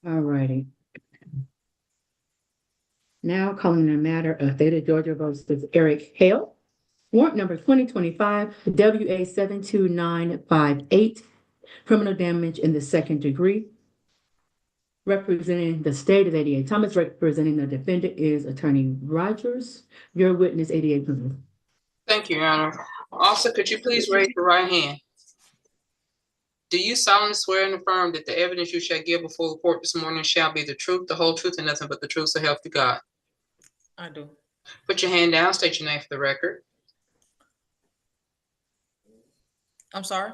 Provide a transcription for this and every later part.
All righty. Now calling the matter of Theta Georgia versus Eric Hale. Warrant number 2025 WA 72958, criminal damage in the second degree. Representing the state of 88 Thomas, representing the defendant is Attorney Rogers. Your witness, 88 Plymouth. Thank you, Your Honor. Officer, could you please raise your right hand? Do you solemnly swear and affirm that the evidence you shall give before the court this morning shall be the truth, the whole truth, and nothing but the truth, so help you God? I do. Put your hand down, state your name for the record. I'm sorry?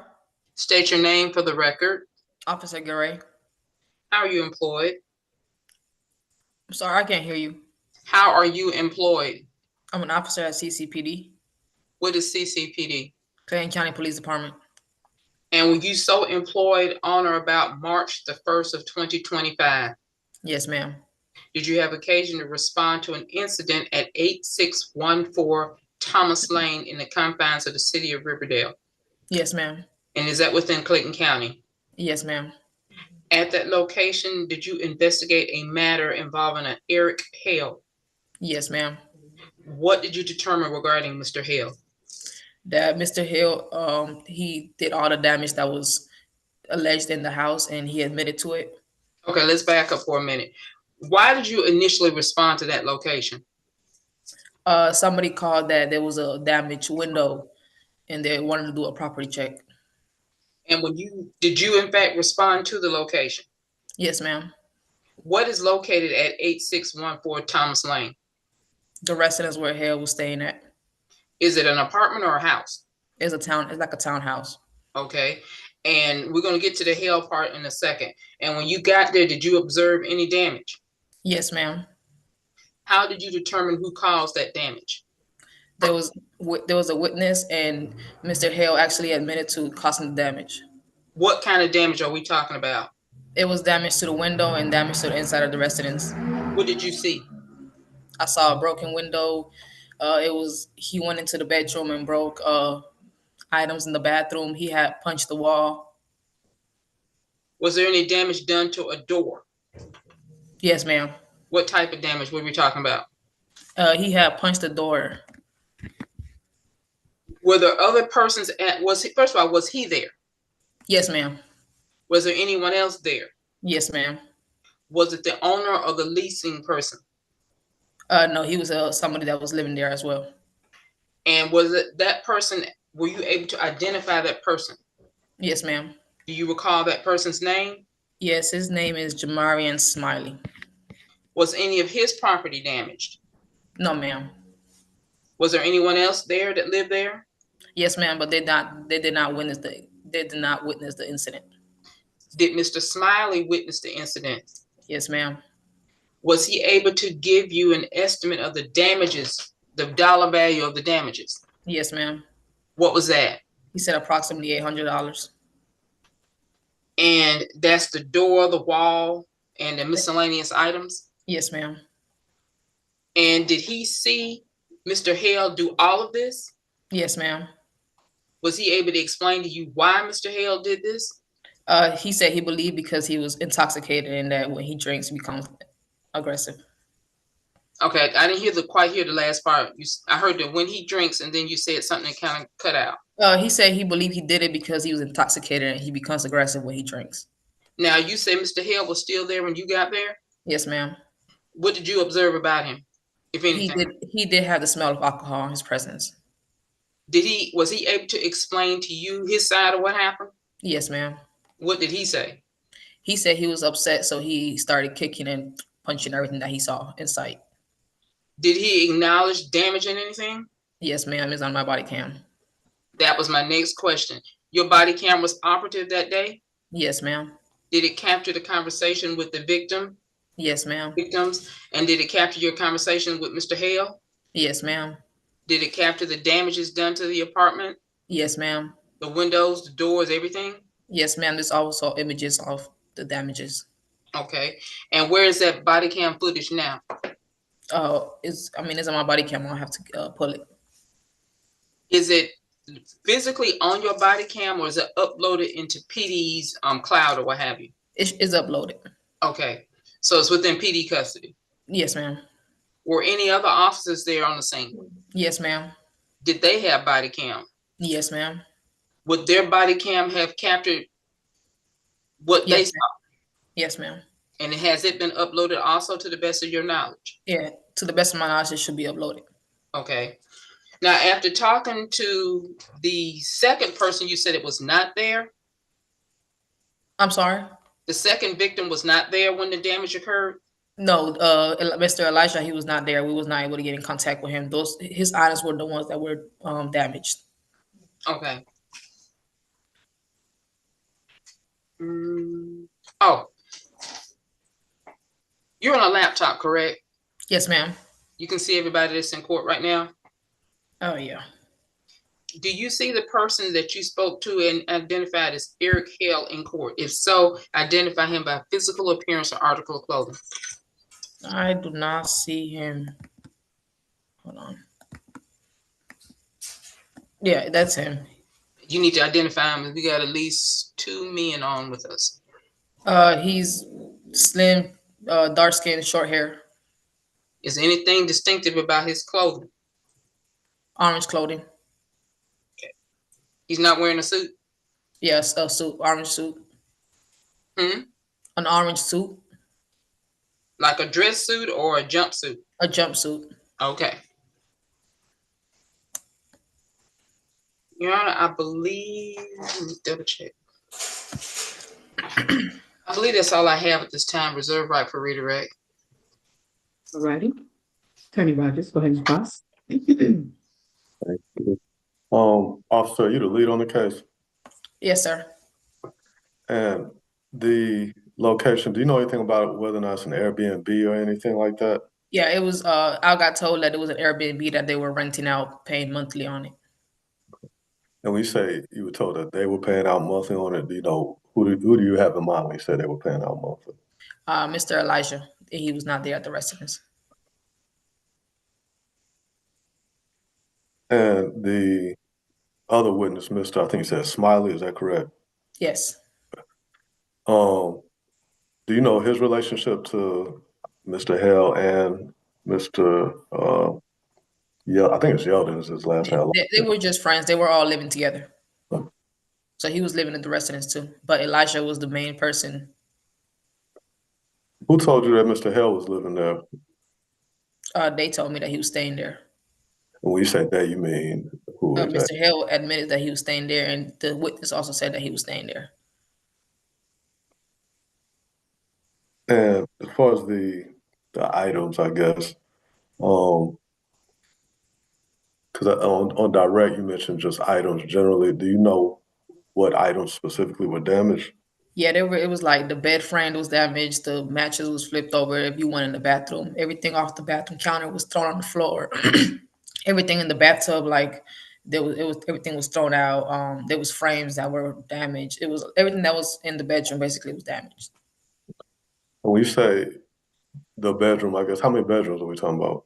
State your name for the record. Officer Garay. How are you employed? I'm sorry, I can't hear you. How are you employed? I'm an officer at CCPD, What is CCPD? Clayton County Police Department. And were you so employed on or about March the 1st of 2025? Yes, ma'am. Did you have occasion to respond to an incident at 8614 Thomas Lane in the confines of the city of Riverdale? Yes, ma'am. And is that within Clayton County? Yes, ma'am. At that location, did you investigate a matter involving an Eric Hale? Yes, ma'am. What did you determine regarding Mr. Hale? That Mr. Hill, he did all the damage that was alleged in the house, and he admitted to it. Okay, let's back up for a minute. Why did you initially respond to that location? Somebody called that there was a damaged window, and they wanted to do a property check. And did you in fact respond to the location? Yes, ma'am. What is located at 8614 Thomas Lane? The residence where Hale was staying at. Is it an apartment or a house? It's like a townhouse. Okay. And we're going to get to the Hale part in a second. And when you got there, did you observe any damage? Yes, ma'am. How did you determine who caused that damage? There was a witness, and Mr. Hale actually admitted to causing the damage. What kind of damage are we talking about? It was damage to the window and damage to the inside of the residence. What did you see? I saw a broken window. He went into the bedroom and broke items in the bathroom. He had punched the wall. Was there any damage done to a door? Yes, ma'am. What type of damage were we talking about? He had punched the door. Were there other persons first of all, was he there? Yes, ma'am. Was there anyone else there? Yes, ma'am. Was it the owner or the leasing person? No, he was somebody that was living there as well. And was it that person? Were you able to identify that person? Yes, ma'am. Do you recall that person's name? Yes, his name is Jamarian Smiley. Was any of his property damaged? No, ma'am. Was there anyone else there that lived there? Yes, ma'am, but they did not witness the incident. Did Mr. Smiley witness the incident? Yes, ma'am. Was he able to give you an estimate of the damages, the dollar value of the damages? Yes, ma'am. What was that? He said approximately $800. And that's the door, the wall, and the miscellaneous items? Yes, ma'am. And did he see Mr. Hale do all of this? Yes, ma'am. Was he able to explain to you why Mr. Hale did this? He said he believed because he was intoxicated and that when he drinks, he becomes aggressive. Okay, I didn't quite hear the last part. I heard that when he drinks, and then you said something that kind of cut out. He said he believed he did it because he was intoxicated and he becomes aggressive when he drinks. Now, you say Mr. Hale was still there when you got there? Yes, ma'am. What did you observe about him, if anything? He did have the smell of alcohol in his presence. Was he able to explain to you his side of what happened? Yes, ma'am. What did he say? He said he was upset, so he started kicking and punching everything that he saw in sight. Did he acknowledge damaging anything? Yes, ma'am. It's on my body cam. That was my next question. Your body cam was operative that day? Yes, ma'am. Did it capture the conversation with the victim? Yes, ma'am. Victims? And did it capture your conversation with Mr. Hale? Yes, ma'am. Did it capture the damages done to the apartment? Yes, ma'am. The windows, the doors, everything? Yes, ma'am. There's also images of the damages. Okay. And where is that body cam footage now? It's on my body cam. I'll have to pull it. Is it physically on your body cam, or is it uploaded into PD's cloud or what have you? It's uploaded. Okay, so it's within PD custody. Yes, ma'am. Were any other officers there on the scene? Yes, ma'am. Did they have body cam? Yes, ma'am. Would their body cam have captured what they Yes, saw? ma'am. Yes, ma'am. And has it been uploaded also to the best of your knowledge? Yeah, to the best of my knowledge, it should be uploaded. Okay. Now, after talking to the second person, you said it was not there? I'm sorry? The second victim was not there when the damage occurred? No, Mr. Elijah, he was not there. We was not able to get in contact with him. His items were the ones that were damaged. Okay. Oh, you're on a laptop, correct? Yes, ma'am. You can see everybody that's in court right now? Oh, yeah. Do you see the person that you spoke to and identified as Eric Hale in court? If so, identify him by physical appearance or article of clothing. I do not see him. Hold on. Yeah, that's him. You need to identify him. We got at least 2 men on with us. He's slim, dark skin, short hair, Is there anything distinctive about his clothing? orange clothing. He's not wearing a suit? Yes, a suit, orange suit. An orange suit. Like a dress suit or a jumpsuit? A jumpsuit. Okay. Your Honor, I believe, let me double check. I believe that's all I have at this time. Reserve right for redirect. All righty. Attorney Rogers, go ahead and cross. Thank you. Officer, you the lead on the case? Yes, sir. And the location, do you know anything about whether or not it's an Airbnb or anything like that? Yeah, it was. I got told that it was an Airbnb that they were renting out, paying monthly on it. And when you say you were told that they were paying out monthly on it, do you know who do you have in mind when you said they were paying out monthly? Mr. Elijah, he was not there at the residence. And the other witness, Mr. I think you said Smiley, is that correct? Yes. Do you know his relationship to Mr. Hale and Mr. I think it's Yeldon is his last name. They were just friends. They were all living together. So he was living at the residence too. But Elijah was the main person. Who told you that Mr. Hale was living there? They told me that he was staying there. And when you say that, you mean who is that? Mr. Hale admitted that he was staying there, and the witness also said that he was staying there. And as far as the items, I guess, because on direct you mentioned just items generally. Do you know what items specifically were damaged? Yeah, it was like the bed frame was damaged, the mattress was flipped over. If you went in the bathroom, everything off the bathroom counter was thrown on the floor. Everything in the bathtub, like everything was thrown out. There was frames that were damaged. It was everything that was in the bedroom basically was damaged. And when you say the bedroom, I guess, how many bedrooms are we talking about?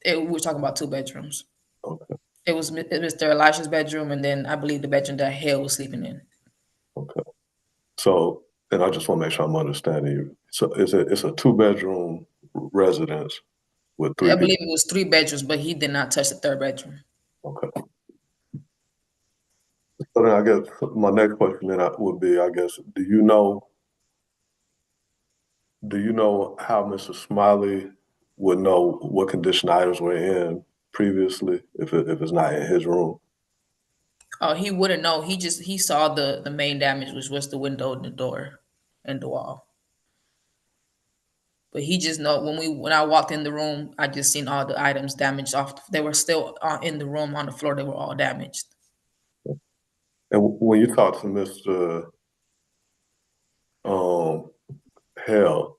We were talking about 2 bedrooms. Okay. It was Mr. Elisha's bedroom, and then I believe the bedroom that Hale was sleeping in. Okay. So, and I just want to make sure I'm understanding you. So it's a 2-bedroom residence with 3 I people? believe it was 3 bedrooms, but he did not touch the 3rd bedroom. Okay. So then I guess my next question then would be, I guess, do you know how Mr. Smiley would know what condition items were in previously if it's not in his room? Oh, he wouldn't know. He saw the main damage, which was the window and the door and the wall. But he just know when I walked in the room, I just seen all the items damaged off. They were still in the room on the floor. They were all damaged. And when you talked to Mr. Hale,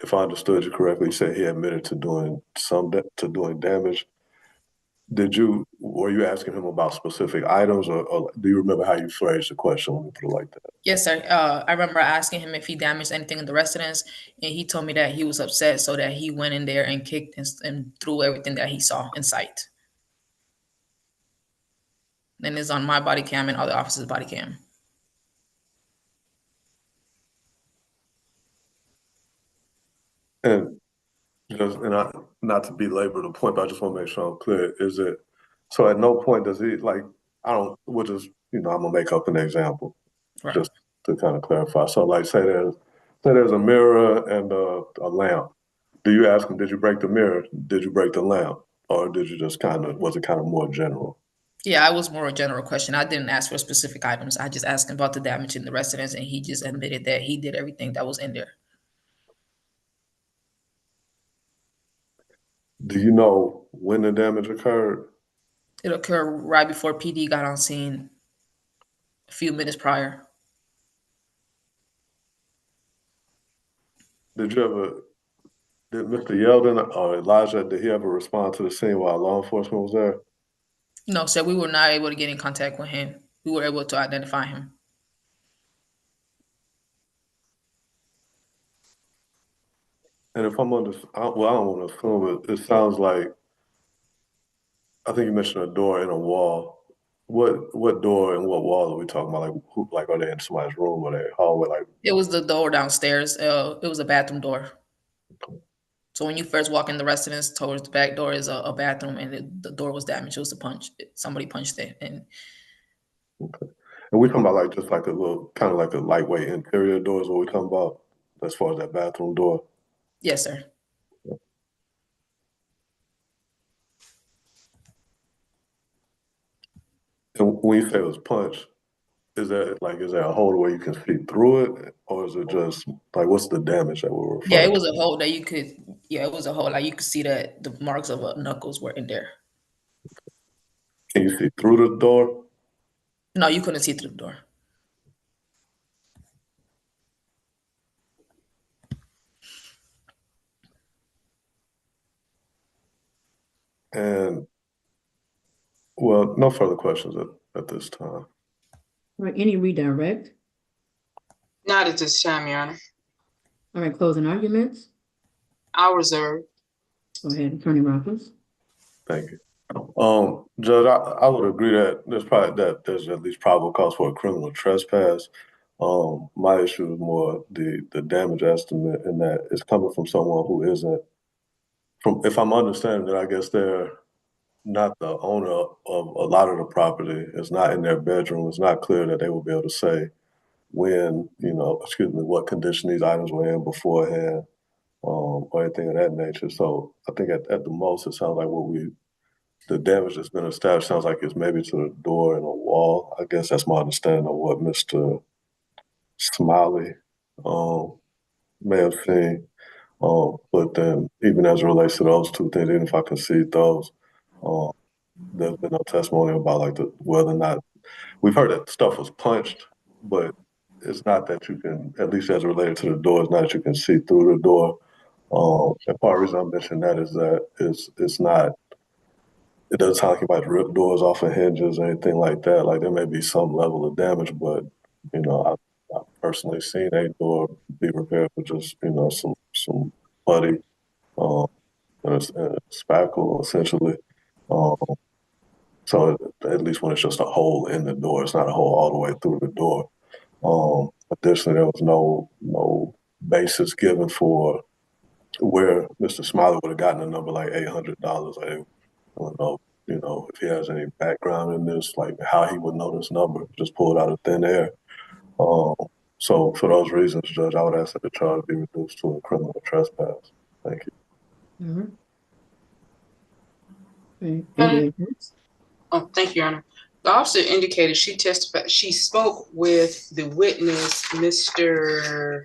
if I understood you correctly, you said he admitted to doing damage. Were you asking him about specific items, or do you remember how you phrased the question? Let me put it like that. Yes, sir. I remember asking him if he damaged anything in the residence, and he told me that he was upset, so that he went in there and kicked and threw everything that he saw in sight. And it's on my body cam and other officers' body cam. And just, not to belabor the point, but I just want to make sure I'm clear. Is it, so at no point does he, like, we'll just, I'm gonna make up an example Right. just to kind of clarify. So like, say there's a mirror and a lamp. Do you ask him, did you break the mirror? Did you break the lamp? Or did you just was it kind of more general? Yeah, I was more a general question. I didn't ask for specific items. I just asked him about the damage in the residence, and he just admitted that he did everything that was in there. Do you know when the damage occurred? It occurred right before PD got on scene, a few minutes prior. Did you ever, did Mr. Yeldon or Elijah, did he ever respond to the scene while law enforcement was there? No, sir, we were not able to get in contact with him. We were able to identify him. And if I'm well, I don't want to assume it. It sounds like, I think you mentioned a door and a wall. What door and what wall are we talking about? Like, like, are they in somebody's room or they hallway? Like, It was the door downstairs. It was a bathroom door. So when you first walk in the residence, towards the back door is a bathroom, and the door was damaged. It was a punch. Somebody punched it, and okay. And we talking about like just like a little kind of like a lightweight interior door is what we talking about as far as that bathroom door. yes, sir. And when you say it was punched, is there a hole where you can see through it, or is it just like what's the damage that we're Yeah, referring it to? was a hole that you could. Yeah, it was a hole. Like you could see that the marks of knuckles were in there. Can you see through the door? No, you couldn't see through the door. And well, no further questions at this time. All right, any redirect? Not at this time, Your Honor. All right, closing arguments. I'll reserve. Go ahead, Attorney Rockles. Thank you. Judge, I would agree that there's at least probable cause for a criminal trespass. My issue is more the damage estimate, and that it's coming from someone who isn't from. If I'm understanding it, I guess they're not the owner of a lot of the property. It's not in their bedroom. It's not clear that they will be able to say when, what condition these items were in beforehand, or anything of that nature. So I think at the most, it sounds like the damage that's been established sounds like it's maybe to the door and a wall. I guess that's my understanding of what Mr. Smiley may have seen. But then even as it relates to those two things, even if I concede those, um, there's been no testimony about like whether or not we've heard that stuff was punched, but it's not that you can, at least as related to the door, it's not that you can see through the door. And part of the reason I mentioned that is that it's not, it doesn't sound like you might rip doors off of hinges or anything like that. Like there may be some level of damage, but I've personally seen a door be repaired with just some putty and a spackle essentially. Um, so at least when it's just a hole in the door, it's not a hole all the way through the door. Additionally, there was no basis given for where Mr. Smiley would have gotten a number like $800. I don't know, if he has any background in this, like how he would know this number, just pull it out of thin air. Um, so for those reasons, Judge, I would ask that the charge be reduced to a criminal trespass. Thank you. All right. Okay, any evidence? Oh, thank you, Your Honor. The officer indicated she testified, she spoke with the witness, Mr.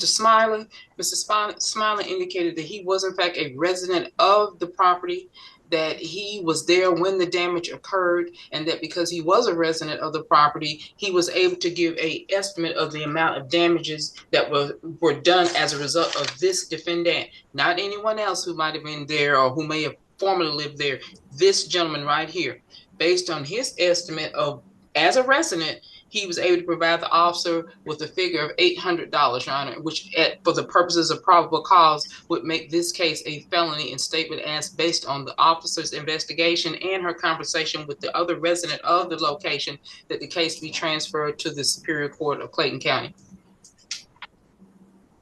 Smiley. Mr. Smiley indicated that he was in fact a resident of the property, that he was there when the damage occurred, and that because he was a resident of the property, he was able to give an estimate of the amount of damages that were done as a result of this defendant, not anyone else who might have been there or who may have formerly lived there. This gentleman right here, based on his estimate of, as a resident, he was able to provide the officer with a figure of $800, Your Honor, which for the purposes of probable cause would make this case a felony in statement as based on the officer's investigation and her conversation with the other resident of the location, that the case be transferred to the Superior Court of Clayton County.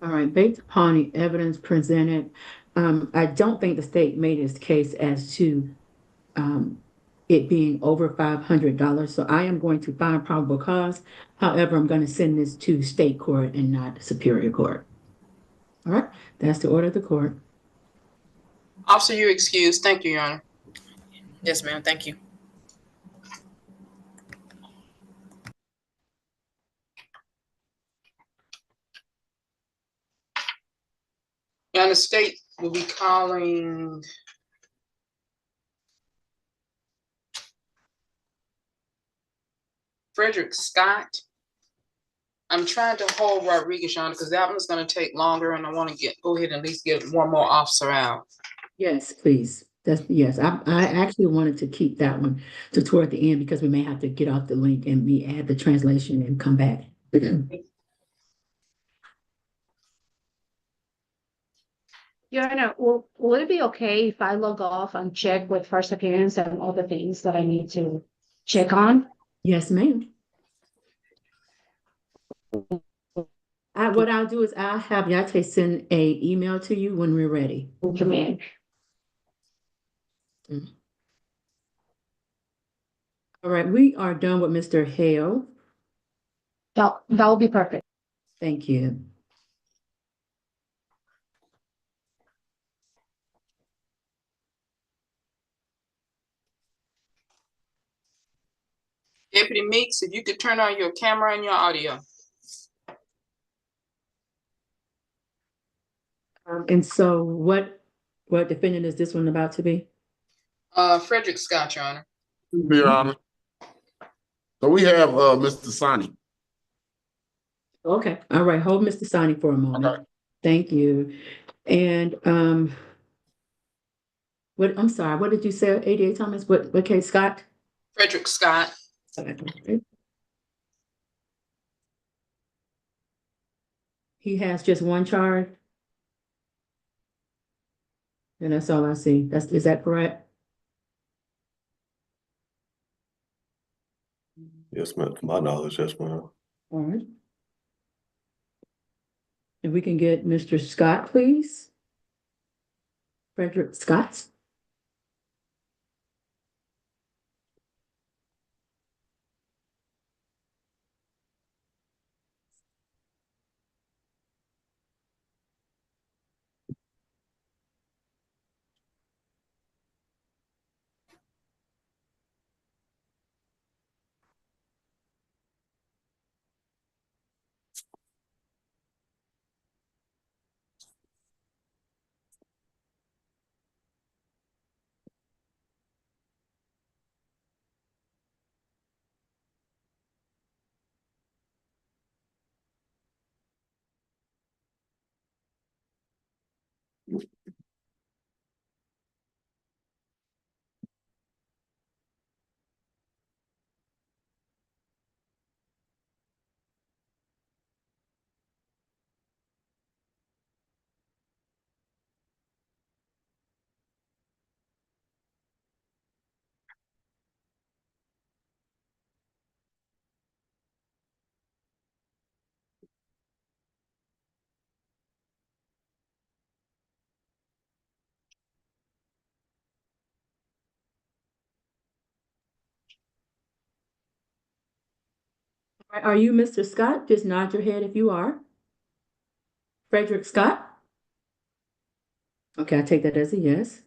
All right, based upon the evidence presented, I don't think the state made its case as to it being over $500. So I am going to find probable cause. However, I'm going to send this to state court and not Superior Court. All right, that's the order of the court. Officer, you're excused. Thank you, Your Honor. Yes, ma'am. Thank you. Your Honor, state will be calling Frederick Scott. I'm trying to hold Rodriguez, Your Honor, because that one's going to take longer, and I want to go ahead and at least get one more officer out. Yes, please. Yes. I actually wanted to keep that one to toward the end because we may have to get off the link and me add the translation and come back. Your Honor, will it be okay if I log off and check with first appearance and all the things that I need to check on? Yes, ma'am. What I'll do is I'll have Yate send a email to you when we're ready. To me. All right, we are done with Mr. Hale. That will be perfect. Thank you. Deputy Meeks, if you could turn on your camera and your audio. And so what defendant is this one about to be? Frederick Scott, Your Honor. Your Honor. So we have Mr. Sonny. Okay, all right, hold Mr. Sonny for a moment. Okay. Thank you. And I'm sorry, what did you say, 88 Thomas? What case, Scott? Frederick Scott. Okay. He has just one charge? And that's all I see. Is that correct? Yes, ma'am. To my knowledge, yes, ma'am. All right. If we can get Mr. Scott, please. Frederick Scott. Are you Mr. Scott? Just nod your head if you are. Frederick Scott? Okay, I take that as a yes.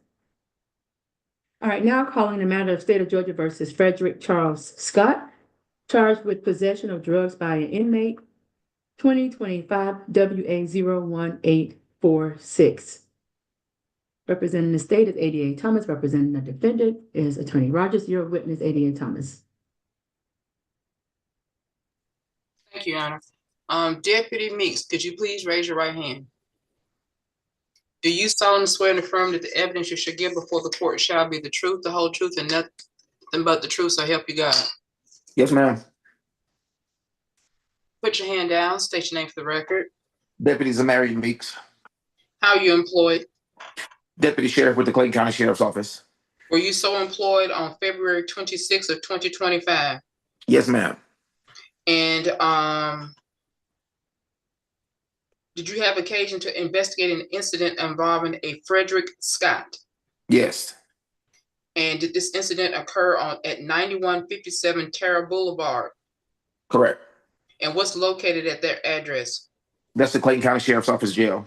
All right, now calling the matter of State of Georgia versus Frederick Charles Scott, charged with possession of drugs by an inmate, 2025 WA01846. Representing the state is 88 Thomas. Representing the defendant is Attorney Rogers. Your witness, 88 Thomas. Thank you, Your Honor. Deputy Meeks, could you please raise your right hand? Do you solemnly swear and affirm that the evidence you shall give before the court shall be the truth, the whole truth, and nothing but the truth, so help you God? Yes, ma'am. put your hand down, state your name for the record. Deputy Zamari Meeks, How are you employed? Deputy Sheriff with the Clayton County Sheriff's Office. Were you so employed on February 26th of 2025? Yes, ma'am. And did you have occasion to investigate an incident involving a Frederick Scott? Yes. And did this incident occur at 9157 Terra Boulevard? Correct. And what's located at their address? That's the Clayton County Sheriff's Office jail.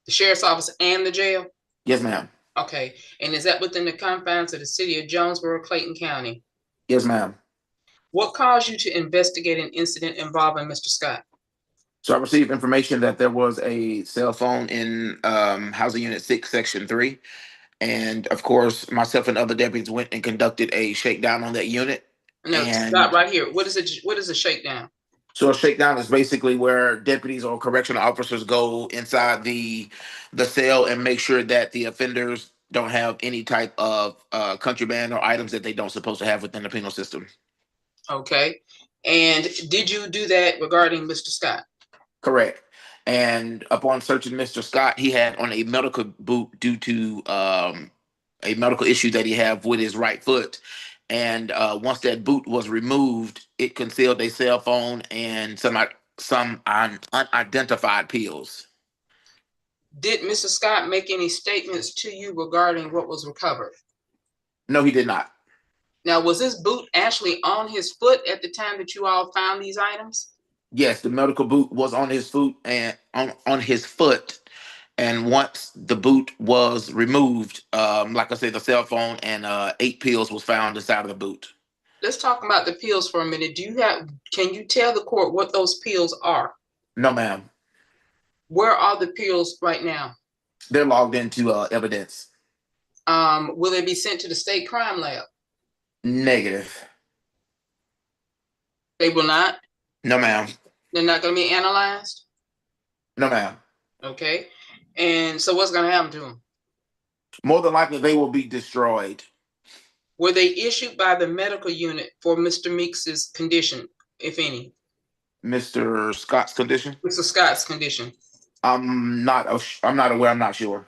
The sheriff's office and the jail? Yes, ma'am. Okay. And is that within the confines of the city of Jonesboro, Clayton County? Yes, ma'am. What caused you to investigate an incident involving Mr. Scott? So I received information that there was a cell phone in Housing Unit 6, Section 3. And of course, myself and other deputies went and conducted a shakedown on that unit. No, stop right here. What is it? What is a shakedown? So a shakedown is basically where deputies or correctional officers go inside the cell and make sure that the offenders don't have any type of contraband or items that they don't supposed to have within the penal system. Okay. And did you do that regarding Mr. Scott? Correct. And upon searching Mr. Scott, he had on a medical boot due to a medical issue that he had with his right foot. And once that boot was removed, it concealed a cell phone and some unidentified pills. Did Mr. Scott make any statements to you regarding what was recovered? No, he did not. Now, was this boot actually on his foot at the time that you all found these items? Yes, the medical boot was on his foot and on his foot. And once the boot was removed, like I said, the cell phone and 8 pills was found inside of the boot. Let's talk about the pills for a minute. Can you tell the court what those pills are? No, ma'am. Where are the pills right now? They're logged into evidence. Will they be sent to the state crime lab? Negative. They will not? No, ma'am. They're not going to be analyzed? No, ma'am. Okay. And so what's going to happen to them? More than likely, they will be destroyed. Were they issued by the medical unit for Mr. Meeks's condition, if any? Mr. Scott's condition? Mr. Scott's condition. I'm not aware. I'm not sure.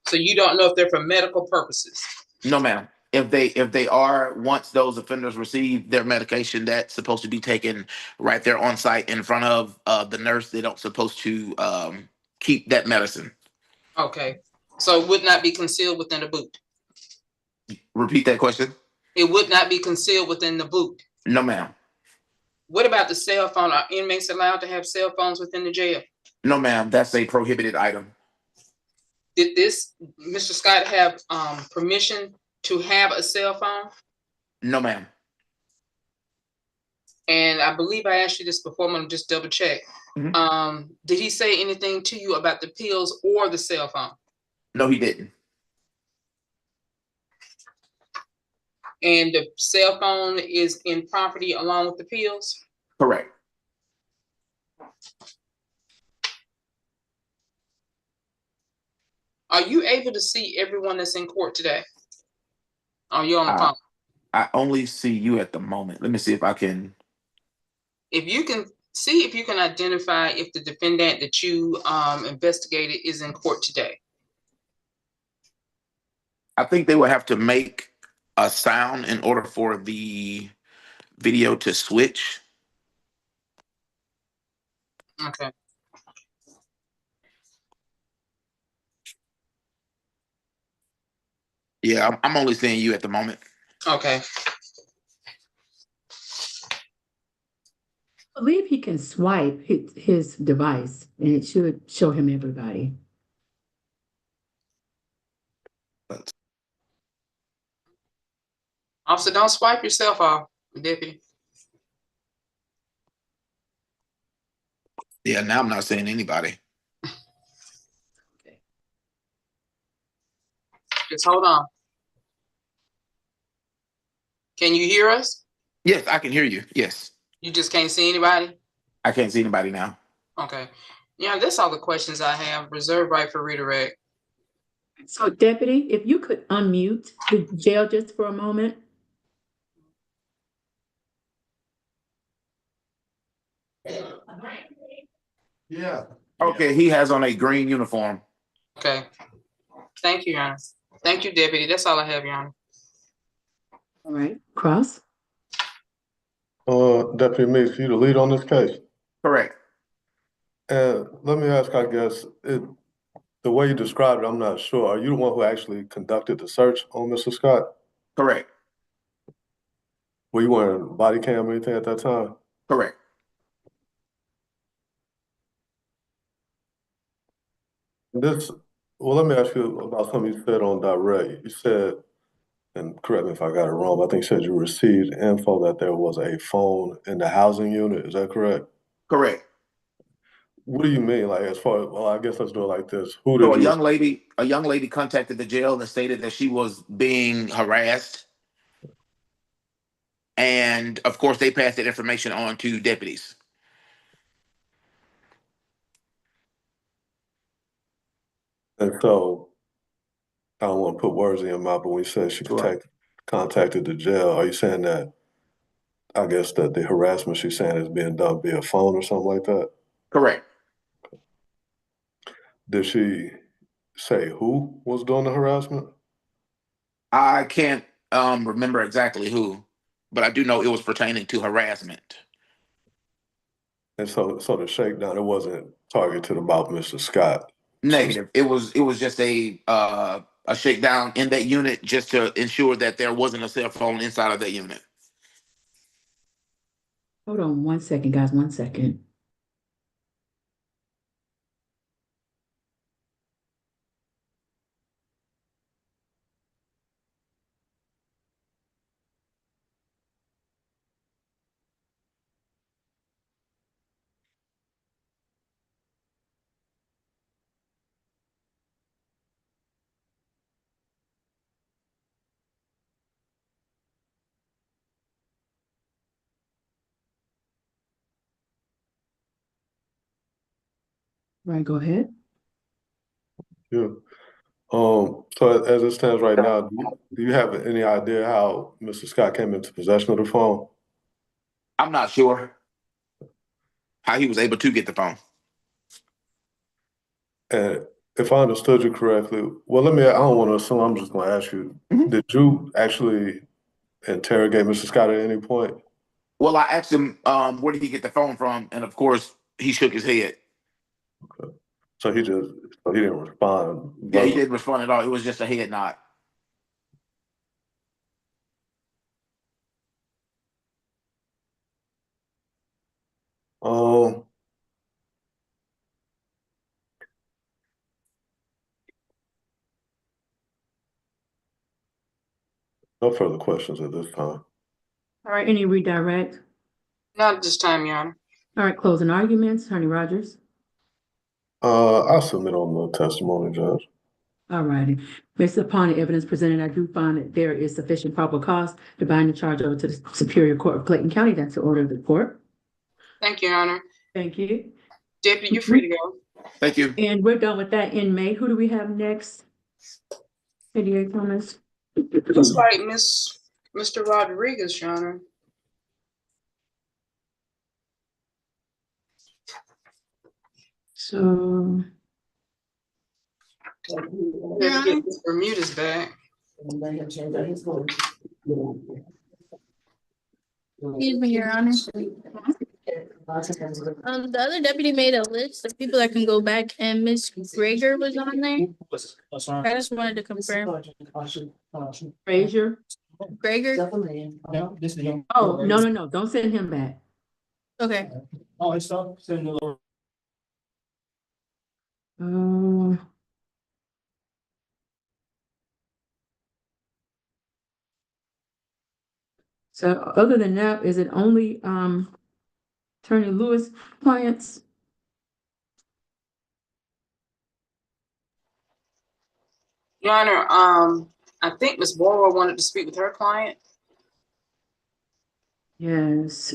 So you don't know if they're for medical purposes? No, ma'am. If they are, once those offenders receive their medication, that's supposed to be taken right there on site in front of the nurse. They don't supposed to keep that medicine. Okay. So it would not be concealed within the boot? Repeat that question. It would not be concealed within the boot? No, ma'am. What about the cell phone? Are inmates allowed to have cell phones within the jail? No, ma'am. That's a prohibited item. Did Mr. Scott have permission to have a cell phone? No, ma'am. And I believe I asked you this before. I'm going to just double check. Mm-hmm. Did he say anything to you about the pills or the cell phone? No, he didn't. And the cell phone is in property along with the pills? Correct. Are you able to see everyone that's in court today? Are you on the phone? I only see you at the moment. Let me see if I can. If you can see if you can identify if the defendant that you investigated is in court today. I think they would have to make a sound in order for the video to switch. Okay. Yeah, I'm only seeing you at the moment. Okay. I believe he can swipe his device and it should show him everybody. Officer, don't swipe yourself off, deputy. Yeah, now I'm not seeing anybody. Okay. Just hold on. Can you hear us? Yes, I can hear you. Yes. You just can't see anybody? I can't see anybody now. Okay. Yeah, that's all the questions I have. Reserve right for redirect. So Deputy, if you could unmute the jail just for a moment. Yeah. Okay, he has on a green uniform. Okay. Thank you, Your Honor. Thank you, Deputy. That's all I have, Your Honor. All right, Cross. Deputy Meeks, you the lead on this case? Correct. And let me ask, I guess, the way you described it, I'm not sure. Are you the one who actually conducted the search on Mr. Scott? Correct. Were you wearing body cam or anything at that time? Correct. Well, let me ask you about something you said on direct. You said, and correct me if I got it wrong, but I think you said you received info that there was a phone in the housing unit. Is that correct? Correct. What do you mean? Like, as far as, well, I guess let's do it like this. Who So did you? a young lady contacted the jail and stated that she was being harassed. And of course, they passed that information on to deputies. And so, I don't want to put words in your mouth, but when you said she Right. contacted the jail, are you saying that, I guess that the harassment she's saying is being done via phone or something like that? Correct. Did she say who was doing the harassment? I can't remember exactly who, but I do know it was pertaining to harassment. And so the shakedown, it wasn't targeted about Mr. Scott. Negative. It was just a shakedown in that unit just to ensure that there wasn't a cell phone inside of that unit. Hold on 1 second, guys, 1 second. Right, go ahead. Yeah. So as it stands right now, do you have any idea how Mr. Scott came into possession of the phone? I'm not sure how he was able to get the phone. And if I understood you correctly, well, I don't want to assume, I'm just going to ask you, did you actually interrogate Mr. Scott at any point? Well, I asked him, where did he get the phone from? And of course, he shook his head. Okay. So he didn't respond. Yeah, he didn't respond at all. It was just a head nod. Um, no further questions at this time. All right, any redirect? Not at this time, Your Honor. All right, closing arguments, Attorney Rogers. I'll submit on the testimony, Judge. All righty. Based upon the evidence presented, I do find that there is sufficient probable cause to bind the charge over to the Superior Court of Clayton County. That's the order of the court. Thank you, Your Honor. Thank you. Deputy, you're free to go. Thank you. And we're done with that inmate. Who do we have next? ADA Thomas. Looks like Mr. Rodriguez, Your Honor. So, Let's get this Bermuda's back. Excuse me, Your Honor. The other deputy made a list of people that can go back, and Miss Gregor was on there. I just wanted to confirm. Frazier. Gregor? Oh, no. Don't send him back. Okay. So other than that, is it only Attorney Lewis clients? Your Honor, I think Ms. Borrow wanted to speak with her client. Yes.